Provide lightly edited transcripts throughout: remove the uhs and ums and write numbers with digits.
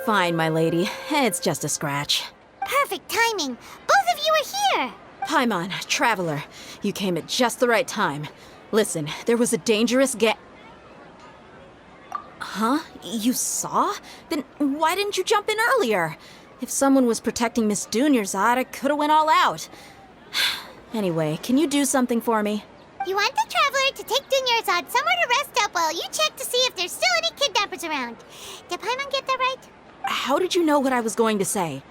fine, my lady. It's just a scratch. Perfect timing. Both of you are here. Paimon, Traveler, you came at just the right time. Listen, there was a dangerous Huh? You saw? Then why didn't you jump in earlier? If someone was protecting Miss Dunyarzad, I could have went all out. Anyway, can you do something for me? You want the Traveler to take Dunyarzad somewhere to rest up while you check to see if there's still any kidnappers around. Did Paimon get that right? How did you know what I was going to say?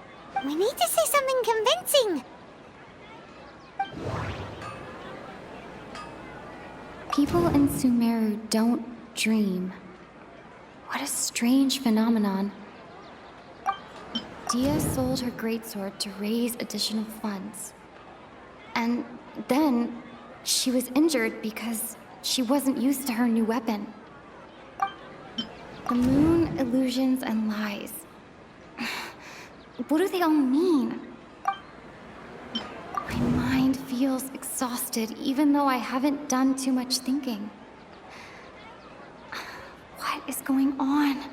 We need to say something convincing. People in Sumeru don't dream. What a strange phenomenon. Dia sold her greatsword to raise additional funds. And then she was injured because she wasn't used to her new weapon. The moon, illusions, and lies. What do they all mean? My mind feels exhausted even though I haven't done too much thinking. What is going on?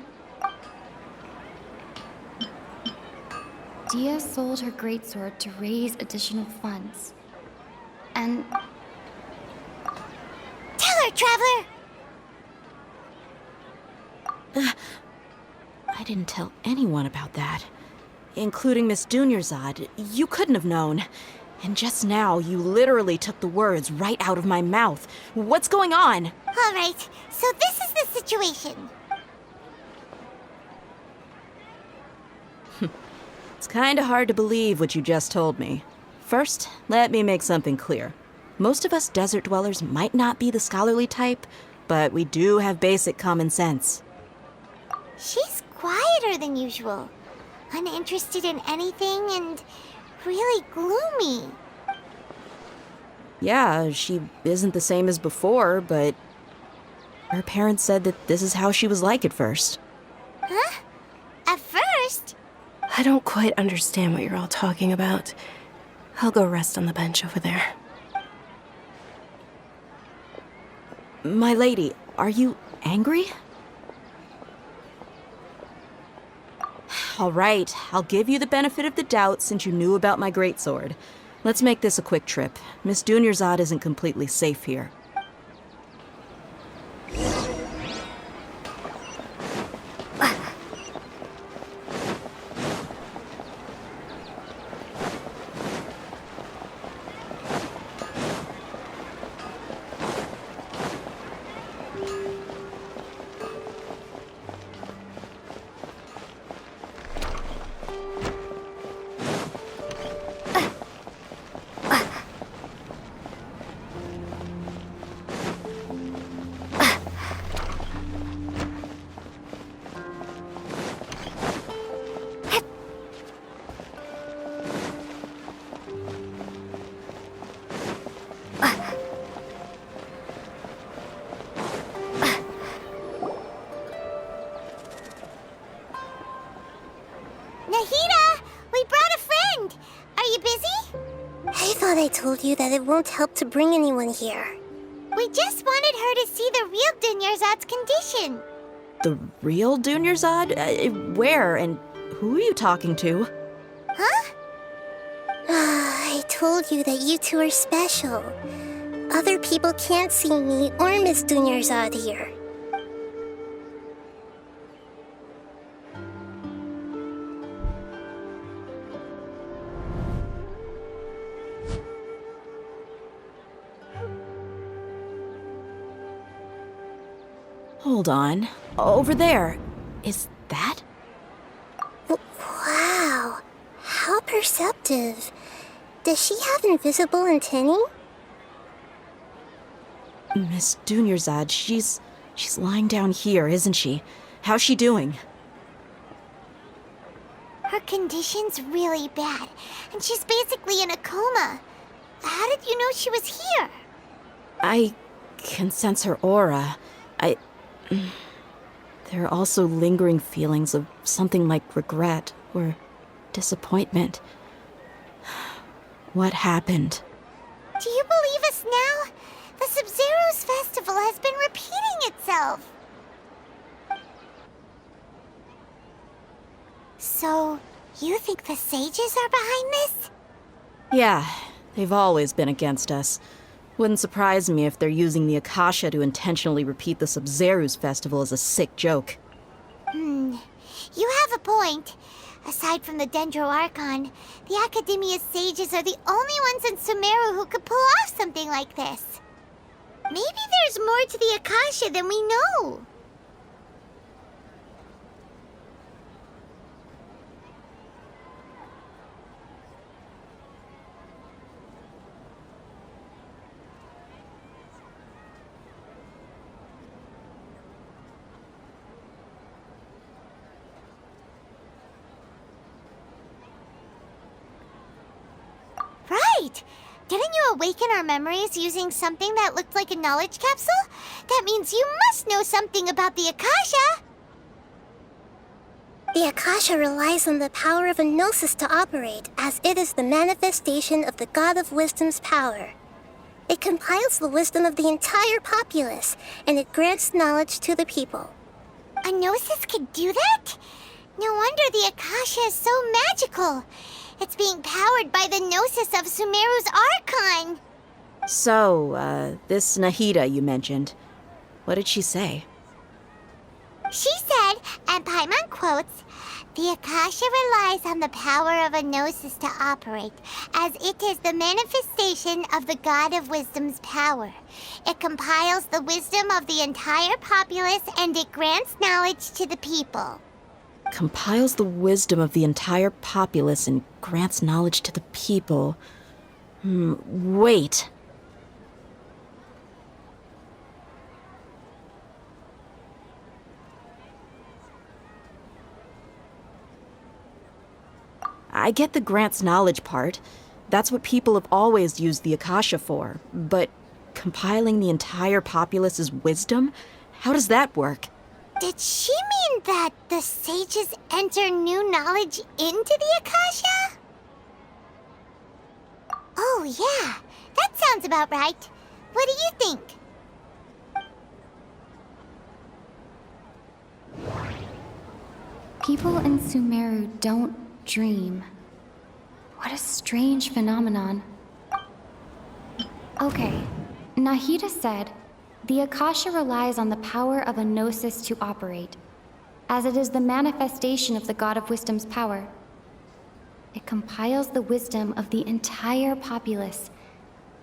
Dia sold her greatsword to raise additional funds. And... Tell her, Traveler! I didn't tell anyone about that. Including Miss Dunyarzad. You couldn't have known. And just now, you literally took the words right out of my mouth. What's going on? All right, so this is the situation. It's kinda hard to believe what you just told me. First, let me make something clear. Most of us desert dwellers might not be the scholarly type, but we do have basic common sense. She's quieter than usual. Uninterested in anything and really gloomy. Yeah, she isn't the same as before, but her parents said that this is how she was like at first. Huh? At first? I don't quite understand what you're all talking about. I'll go rest on the bench over there. My lady, are you angry? All right, I'll give you the benefit of the doubt since you knew about my greatsword. Let's make this a quick trip. Miss Dunyarzad isn't completely safe here. Nahida, we brought a friend. Are you busy? I thought I told you that it won't help to bring anyone here. We just wanted her to see the real Dunyarzad's condition. The real Dunyarzad? Where and who are you talking to? Huh? I told you that you two are special. Other people can't see me or Miss Dunyarzad here. Hold on. Over there. Is that? Wow, how perceptive. Does she have invisible antennae? Miss Dunyarzad, she's lying down here, isn't she? How's she doing? Her condition's really bad, and she's basically in a coma. How did you know she was here? I can sense her aura. There are also lingering feelings of something like regret or disappointment. What happened? Do you believe us now? The Sabzerus festival has been repeating itself. You think the sages are behind this? Yeah, they've always been against us. Wouldn't surprise me if they're using the Akasha to intentionally repeat the Sabzerus festival as a sick joke. You have a point. Aside from the Dendro Archon, the Academia's sages are the only ones in Sumeru who could pull off something like this. Maybe there's more to the Akasha than we know. Right! Didn't you awaken our memories using something that looked like a knowledge capsule? That means you must know something about the Akasha! The Akasha relies on the power of a gnosis to operate, as it is the manifestation of the God of Wisdom's power. It compiles the wisdom of the entire populace, and it grants knowledge to the people. A gnosis could do that? No wonder the Akasha is so magical. It's being powered by the gnosis of Sumeru's Archon. So, this Nahida you mentioned, what did she say? She said, and Paimon quotes, "The Akasha relies on the power of a gnosis to operate, as it is the manifestation of the God of Wisdom's power. It compiles the wisdom of the entire populace and it grants knowledge to the people." Compiles the wisdom of the entire populace and grants knowledge to the people. Wait. I get the grants knowledge part. That's what people have always used the Akasha for. But compiling the entire populace's wisdom? How does that work? Did she mean that the sages enter new knowledge into the Akasha? Oh, yeah. That sounds about right. What do you think? People in Sumeru don't dream. What a strange phenomenon. Okay, Nahida said, "The Akasha relies on the power of a gnosis to operate, as it is the manifestation of the God of Wisdom's power. It compiles the wisdom of the entire populace,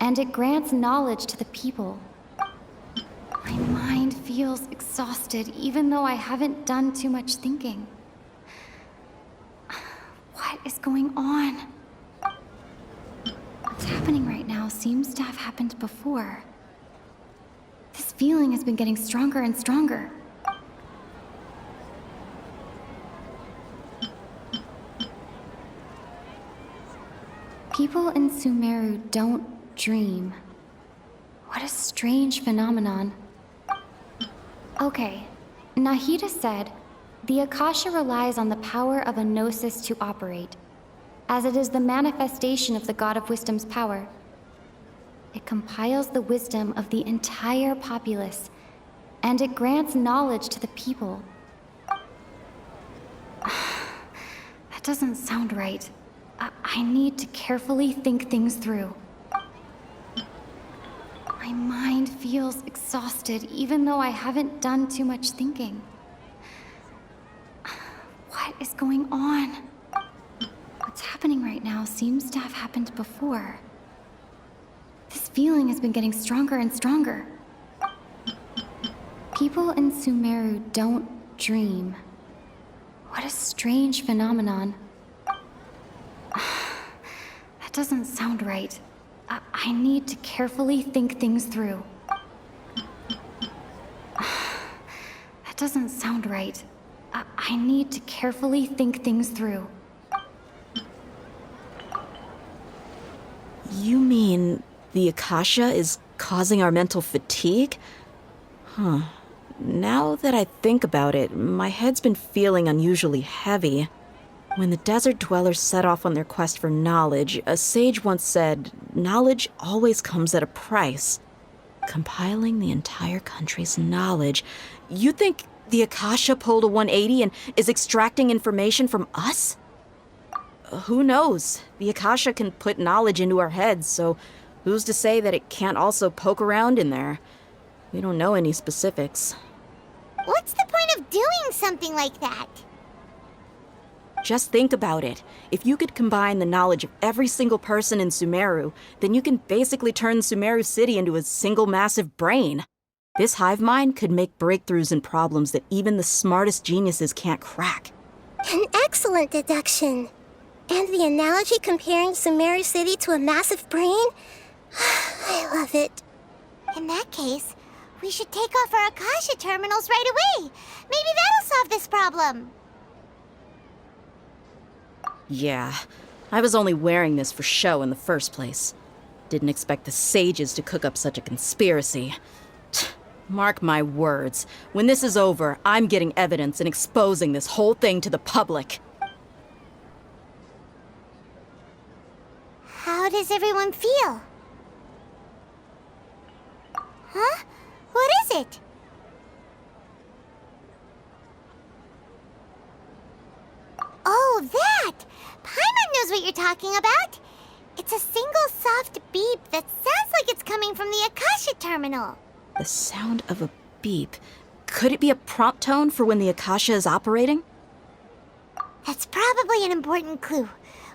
and it grants knowledge to the people." My mind feels exhausted, even though I haven't done too much thinking. What is going on? What's happening right now seems to have happened before. This feeling has been getting stronger and stronger. People in Sumeru don't dream. What a strange phenomenon. Okay, Nahida said, "The Akasha relies on the power of a gnosis to operate, as it is the manifestation of the God of Wisdom's power. It compiles the wisdom of the entire populace, and it grants knowledge to the people." That doesn't sound right. I need to carefully think things through. My mind feels exhausted, even though I haven't done too much thinking. What is going on? What's happening right now seems to have happened before. This feeling has been getting stronger and stronger. People in Sumeru don't dream. What a strange phenomenon. That doesn't sound right. I need to carefully think things through. That doesn't sound right. I need to carefully think things through. You mean the Akasha is causing our mental fatigue? Huh. Now that I think about it, my head's been feeling unusually heavy. When the desert dwellers set off on their quest for knowledge, a sage once said, "Knowledge always comes at a price." Compiling the entire country's knowledge. You think the Akasha pulled a 180 and is extracting information from us? who knows? The Akasha can put knowledge into our heads, so who's to say that it can't also poke around in there? We don't know any specifics. What's the point of doing something like that? Just think about it. If you could combine the knowledge of every single person in Sumeru, then you can basically turn Sumeru City into a single massive brain. This hive mind could make breakthroughs in problems that even the smartest geniuses can't crack. An excellent deduction. And the analogy comparing Sumeru City to a massive brain? I love it. In that case, we should take off our Akasha terminals right away. Maybe that'll solve this problem. Yeah, I was only wearing this for show in the first place. Didn't expect the sages to cook up such a conspiracy. Mark my words, when this is over, I'm getting evidence and exposing this whole thing to the public. How does everyone feel? Huh? What is it? Oh, that! Paimon knows what you're talking about. It's a single soft beep that sounds like it's coming from the Akasha terminal. The sound of a beep. Could it be a prompt tone for when the Akasha is operating? That's probably an important clue.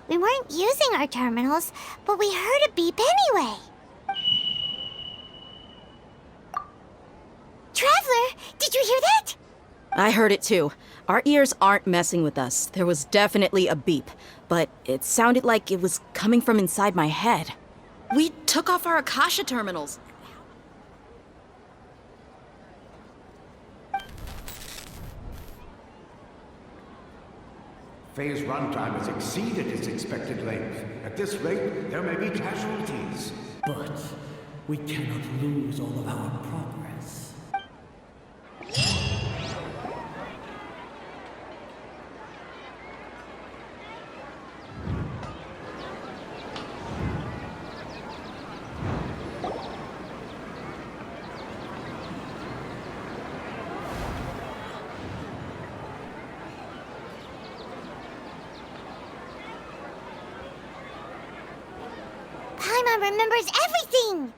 We weren't using our terminals, but we heard a beep anyway. Traveler, did you hear that? I heard it too. Our ears aren't messing with us. There was definitely a beep, but it sounded like it was coming from inside my head. We took off our Akasha terminals. Phase runtime has exceeded its expected length. At this rate, there may be casualties. But we cannot lose all of our progress. Paimon remembers everything!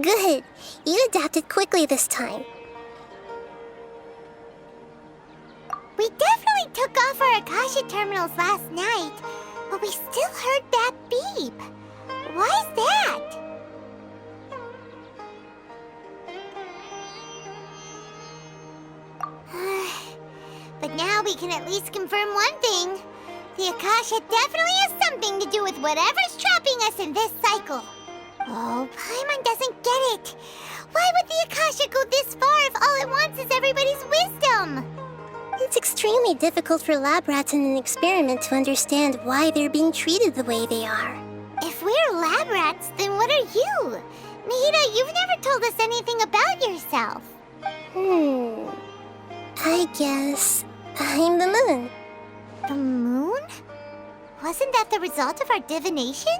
Good. You adapted quickly this time. We definitely took off our Akasha terminals last night, but we still heard that beep. Why is that? But now we can at least confirm one thing. The Akasha definitely has something to do with whatever's trapping us in this cycle. Oh, Paimon doesn't get it. Why would the Akasha go this far if all it wants is everybody's wisdom? It's extremely difficult for lab rats in an experiment to understand why they're being treated the way they are. If we're lab rats, then what are you? Nahida, you've never told us anything about yourself. I guess I'm the moon. The moon? Wasn't that the result of our divination?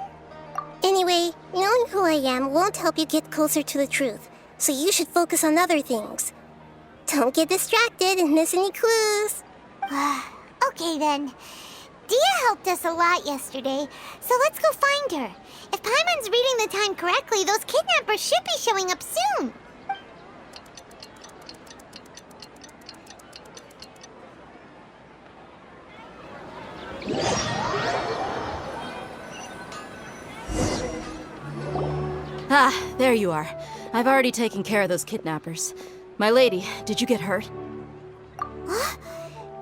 Anyway, knowing who I am won't help you get closer to the truth, so you should focus on other things. Don't get distracted and miss any clues. Okay then. Dia helped us a lot yesterday, so let's go find her. If Paimon's reading the time correctly, those kidnappers should be showing up soon. Ah, there you are. I've already taken care of those kidnappers. My lady, did you get hurt?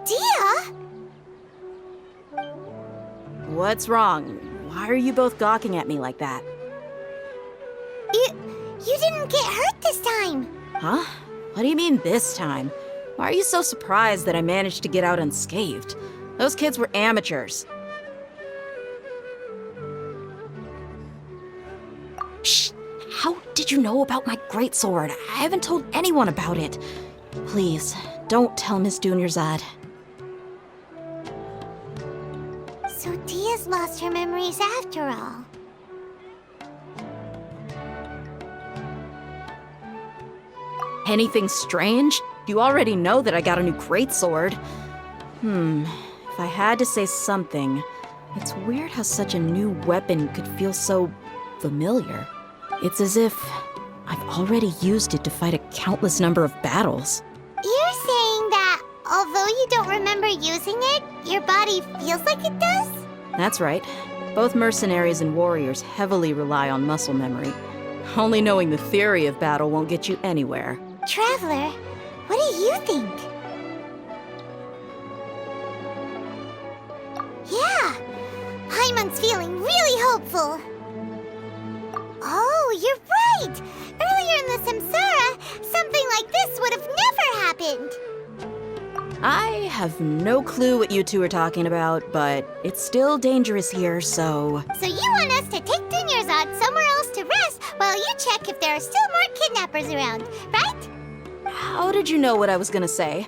Dia? What's wrong? Why are you both gawking at me like that? You didn't get hurt this time. Huh? What do you mean this time? Why are you so surprised that I managed to get out unscathed? Those kids were amateurs. Shh! How did you know about my greatsword? I haven't told anyone about it. Please, don't tell Miss Dunyarzad. So Dia's lost her memories after all. Anything strange? You already know that I got a new greatsword. If I had to say something, it's weird how such a new weapon could feel so familiar. It's as if I've already used it to fight a countless number of battles. You're saying that although you don't remember using it, your body feels like it does? That's right. Both mercenaries and warriors heavily rely on muscle memory. Only knowing the theory of battle won't get you anywhere. Traveler, what do you think? Yeah, Paimon's feeling really hopeful. Oh, you're right! Earlier in the Samsara, something like this would have never happened. I have no clue what you two are talking about, but it's still dangerous here, so... So you want us to take Dunyarzad somewhere else to rest while you check if there are still more kidnappers around, right? How did you know what I was gonna say?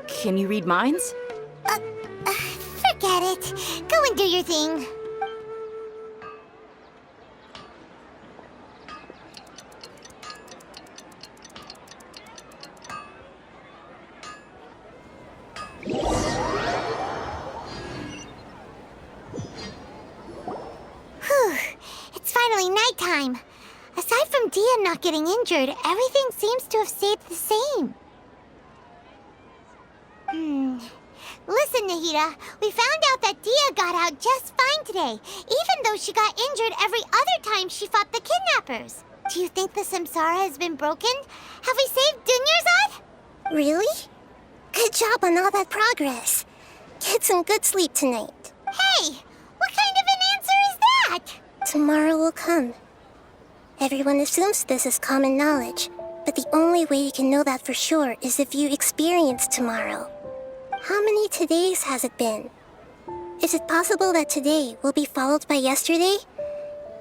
Can you read minds? Forget it. Go and do your thing. Whew. It's finally nighttime. Aside from Dia not getting injured, everything seems to have stayed the same. Listen, Nahida, we found out that Dia got out just fine today, even though she got injured every other time she fought the kidnappers. Do you think the Samsara has been broken? Have we saved Dunyarzad? Really? Good job on all that progress. Get some good sleep tonight. Hey, what kind of an answer is that? Tomorrow will come. Everyone assumes this is common knowledge, but the only way you can know that for sure is if you experience tomorrow. How many todays has it been? Is it possible that today will be followed by yesterday?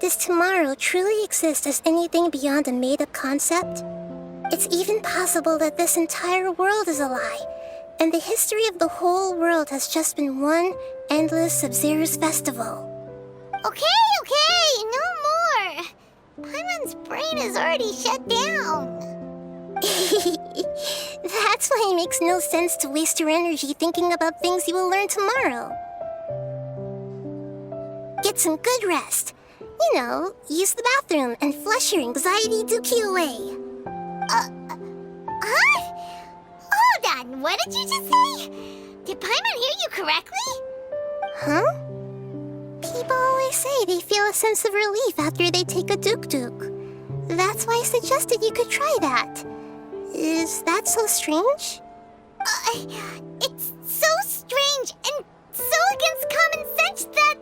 Does tomorrow truly exist as anything beyond a made-up concept? It's even possible that this entire world is a lie, and the history of the whole world has just been one endless Sabzerus festival. Okay, no more. Paimon's brain is already shut down. That's why it makes no sense to waste your energy thinking about things you will learn tomorrow. Get some good rest. You know, use the bathroom and flush your anxiety dookie away. Huh? Hold on, what did you just say? Did Paimon hear you correctly? Huh? People always say they feel a sense of relief after they take a duk-duk. That's why I suggested you could try that. Is that so strange? It's so strange and so against common sense that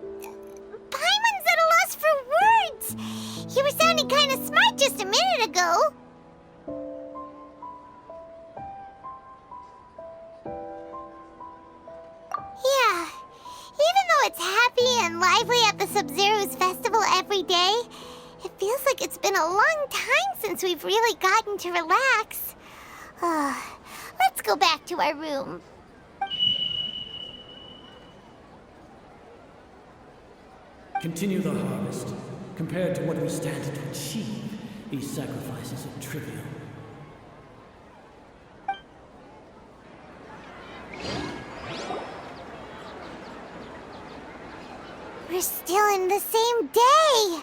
Paimon's at a loss for words. You were sounding kind of smart just a minute ago. Yeah, even though it's happy and lively at the Sabzerus festival every day, it feels like it's been a long time since we've really gotten to relax. Let's go back to our room. Continue the harvest. Compared to what we stand to achieve, these sacrifices are trivial. We're still in the same day.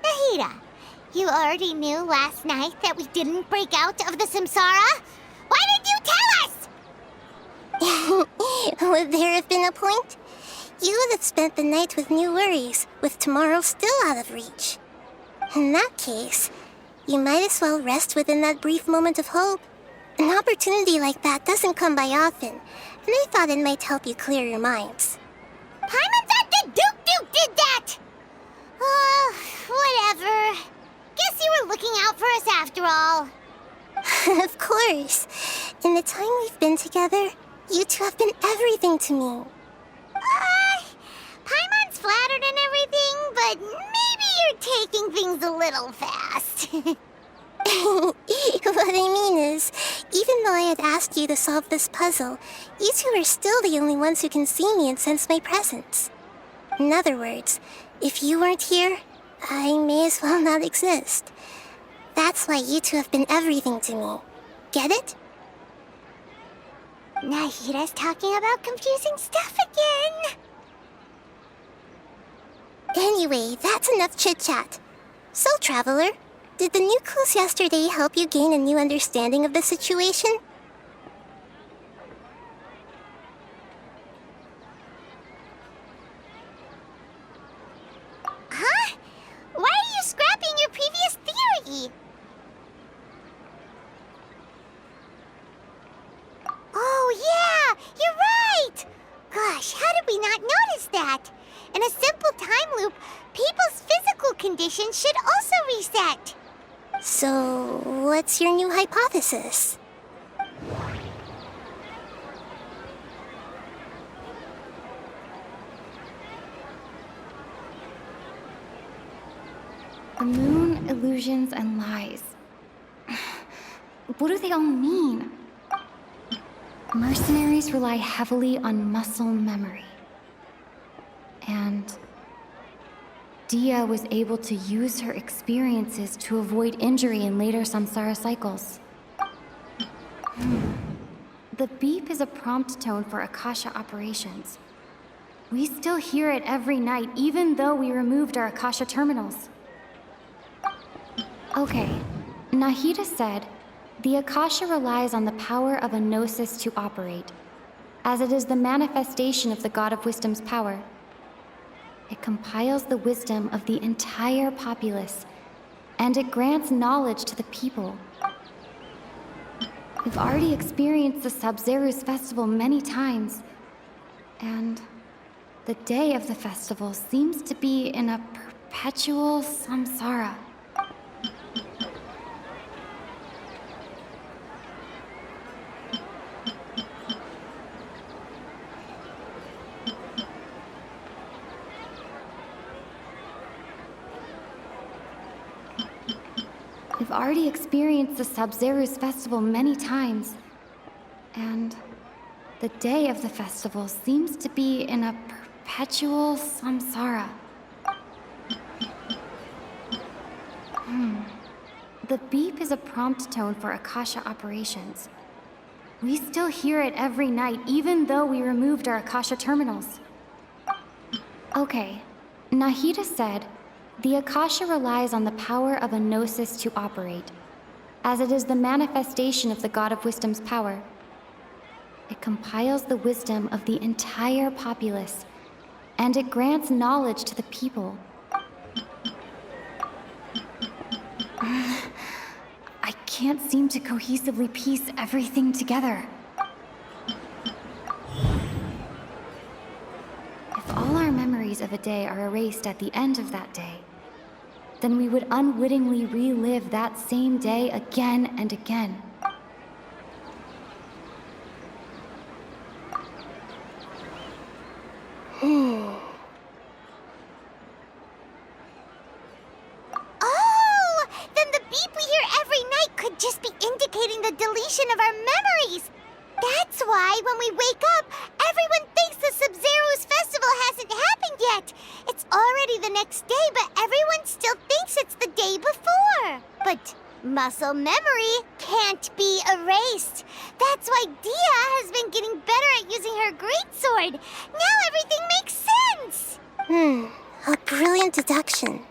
Nahida, you already knew last night that we didn't break out of the Samsara? Why did you tell us? Would there have been a point? You would have spent the night with new worries, with tomorrow still out of reach. In that case, you might as well rest within that brief moment of hope. An opportunity like that doesn't come by often, and I thought it might help you clear your minds. Paimon thought the Duke did that! Whatever. Guess you were looking out for us after all. Of course. In the time we've been together, you two have been everything to me. Paimon's flattered and everything, but maybe you're taking things a little fast. What I mean is, even though I had asked you to solve this puzzle, you two are still the only ones who can see me and sense my presence. In other words, if you weren't here, I may as well not exist. That's why you two have been everything to me. Get it? Nahida's talking about confusing stuff again. Anyway, that's enough chit-chat. So, Traveler, did the new clues yesterday help you gain a new understanding of the situation? Huh? Why are you scrapping your previous theory? Oh, yeah! You're right! Gosh, how did we not notice that? In a simple time loop, people's physical condition should also reset. So, what's your new hypothesis? The moon, illusions, and lies. What do they all mean? Mercenaries rely heavily on muscle memory. And Dia was able to use her experiences to avoid injury in later samsara cycles. The beep is a prompt tone for Akasha operations. We still hear it every night, even though we removed our Akasha terminals. Okay, Nahida said, the Akasha relies on the power of a gnosis to operate, as it is the manifestation of the God of Wisdom's power. It compiles the wisdom of the entire populace, and it grants knowledge to the people. We've already experienced the Sabzerus festival many times, and the day of the festival seems to be in a perpetual samsara. We've already experienced the Sabzerus festival many times, and the day of the festival seems to be in a perpetual samsara. The beep is a prompt tone for Akasha operations. We still hear it every night, even though we removed our Akasha terminals. Okay, Nahida said, the Akasha relies on the power of a gnosis to operate, as it is the manifestation of the God of Wisdom's power. It compiles the wisdom of the entire populace, and it grants knowledge to the people. I can't seem to cohesively piece everything together. If all our memories of a day are erased at the end of that day, then we would unwittingly relive that same day again and again. Oh! Then the beep we hear every night could just be indicating the deletion of our memories! That's why when we wake up, everyone thinks the Sabzerus festival hasn't happened yet. It's already the next day, but everyone still thinks it's the day before. But muscle memory can't be erased. That's why Dia has been getting better at using her greatsword. Now everything makes sense. A brilliant deduction.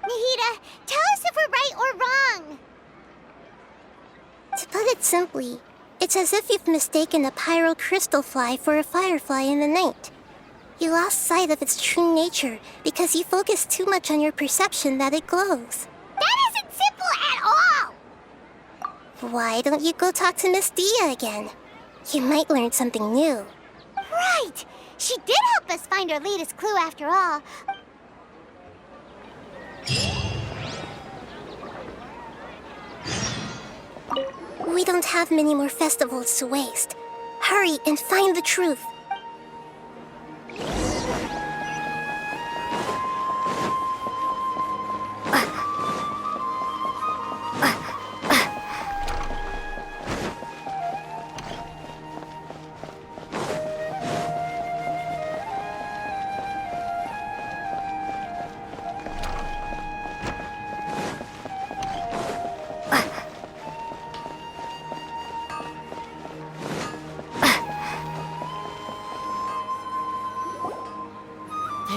Nahida, tell us if we're right or wrong. To put it simply, it's as if you've mistaken a pyro crystal fly for a firefly in the night. You lost sight of its true nature because you focused too much on your perception that it glows. That isn't simple at all. Why don't you go talk to Miss Dia again? You might learn something new. Right. She did help us find our latest clue after all. We don't have many more festivals to waste. Hurry and find the truth.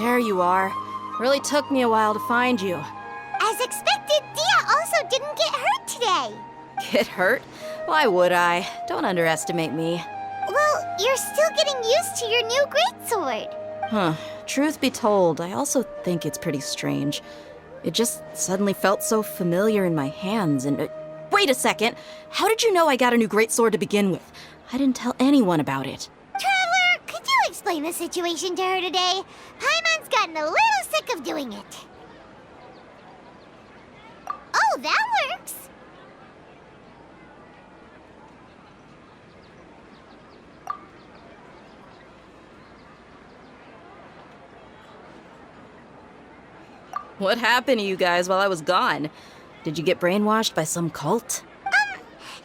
there you are. Really took me a while to find you. As expected, Dia also didn't get hurt today. Get hurt? Why would I? Don't underestimate me. Well, you're still getting used to your new greatsword. Huh. Truth be told, I also think it's pretty strange. It just suddenly felt so familiar in my hands and... wait a second! How did you know I got a new greatsword to begin with? I didn't tell anyone about it. Traveler, could you explain the situation to her today? Paimon's gotten a little sick of doing it. Oh, that works! What happened to you guys while I was gone? Did you get brainwashed by some cult?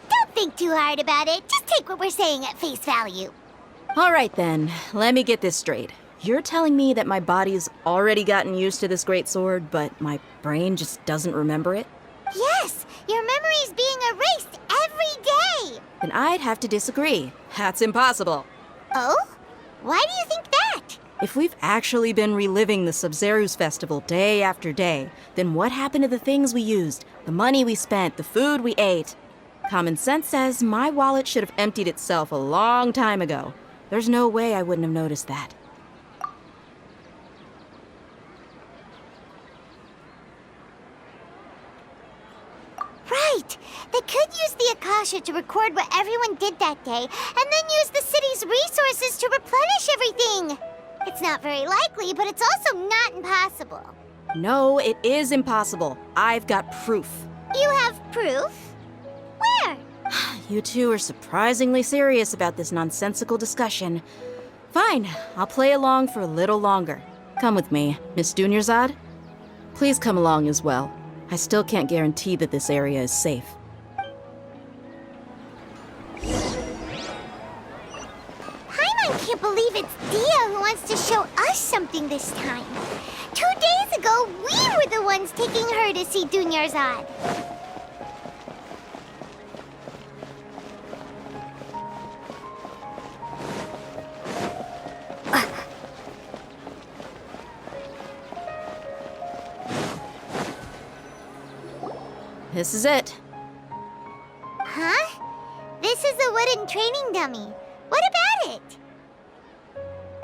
Don't think too hard about it. Just take what we're saying at face value. All right then, let me get this straight. You're telling me that my body's already gotten used to this greatsword, but my brain just doesn't remember it? Yes, your memory's being erased every day. Then I'd have to disagree. That's impossible. Oh? Why do you think that? If we've actually been reliving the Sabzerus festival day after day, then what happened to the things we used, the money we spent, the food we ate? Common sense says my wallet should have emptied itself a long time ago. There's no way I wouldn't have noticed that. Right! They could use the Akasha to record what everyone did that day, and then use the city's resources to replenish everything! It's not very likely, but it's also not impossible. No, it is impossible. I've got proof. You have proof? Where? You two are surprisingly serious about this nonsensical discussion. Fine, I'll play along for a little longer. Come with me, Miss Dunyarzad. Please come along as well. I still can't guarantee that this area is safe. Paimon can't believe it's Dia who wants to show us something this time. 2 days ago, we were the ones taking her to see Dunyarzad. This is it. Huh? This is a wooden training dummy. What about it?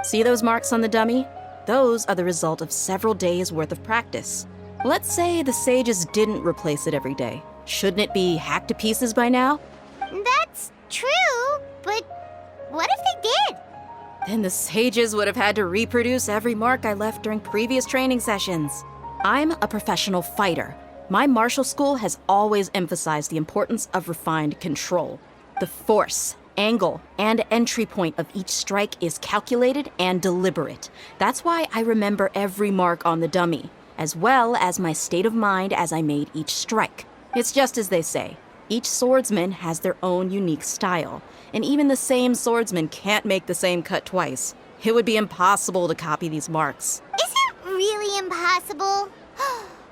See those marks on the dummy? Those are the result of several days' worth of practice. Let's say the sages didn't replace it every day. Shouldn't it be hacked to pieces by now? That's true, but what if they did? Then the sages would have had to reproduce every mark I left during previous training sessions. I'm a professional fighter. My martial school has always emphasized the importance of refined control. The force, angle, and entry point of each strike is calculated and deliberate. That's why I remember every mark on the dummy, as well as my state of mind as I made each strike. It's just as they say, each swordsman has their own unique style, and even the same swordsman can't make the same cut twice. It would be impossible to copy these marks. Is it really impossible?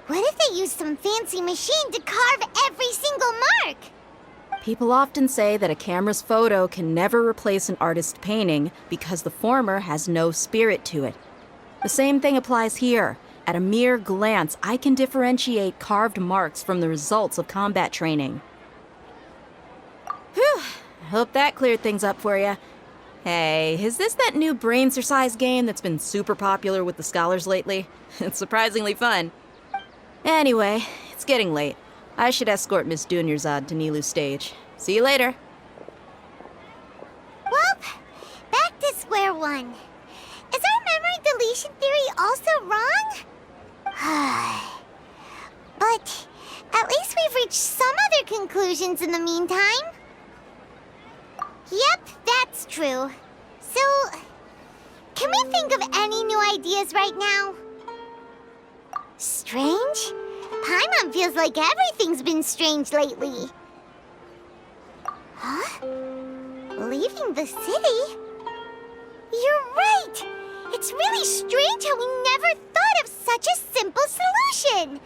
What if they used some fancy machine to carve every single mark? People often say that a camera's photo can never replace an artist's painting because the former has no spirit to it. The same thing applies here. At a mere glance, I can differentiate carved marks from the results of combat training. Whew, I hope that cleared things up for you. Hey, is this that new brain exercise game that's been super popular with the scholars lately? It's surprisingly fun. Anyway, it's getting late. I should escort Miss Dunyarzad to Nilu's stage. See you later. Well, back to square one. Is our memory deletion theory also wrong? But at least we've reached some other conclusions in the meantime. Yep, that's true. So, can we think of any new ideas right now? Strange? Paimon feels like everything's been strange lately. Huh? Leaving the city? You're right! It's really strange how we never thought of such a simple solution!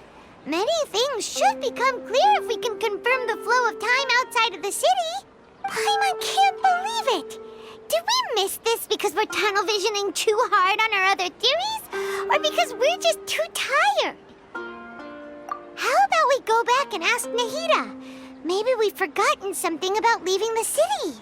Many things should become clear if we can confirm the flow of time outside of the city. Paimon can't believe it! Did we miss this because we're tunnel visioning too hard on our other theories? Or or because we're just too tired. How about we go back and ask Nahida? Maybe we've forgotten something about leaving the city.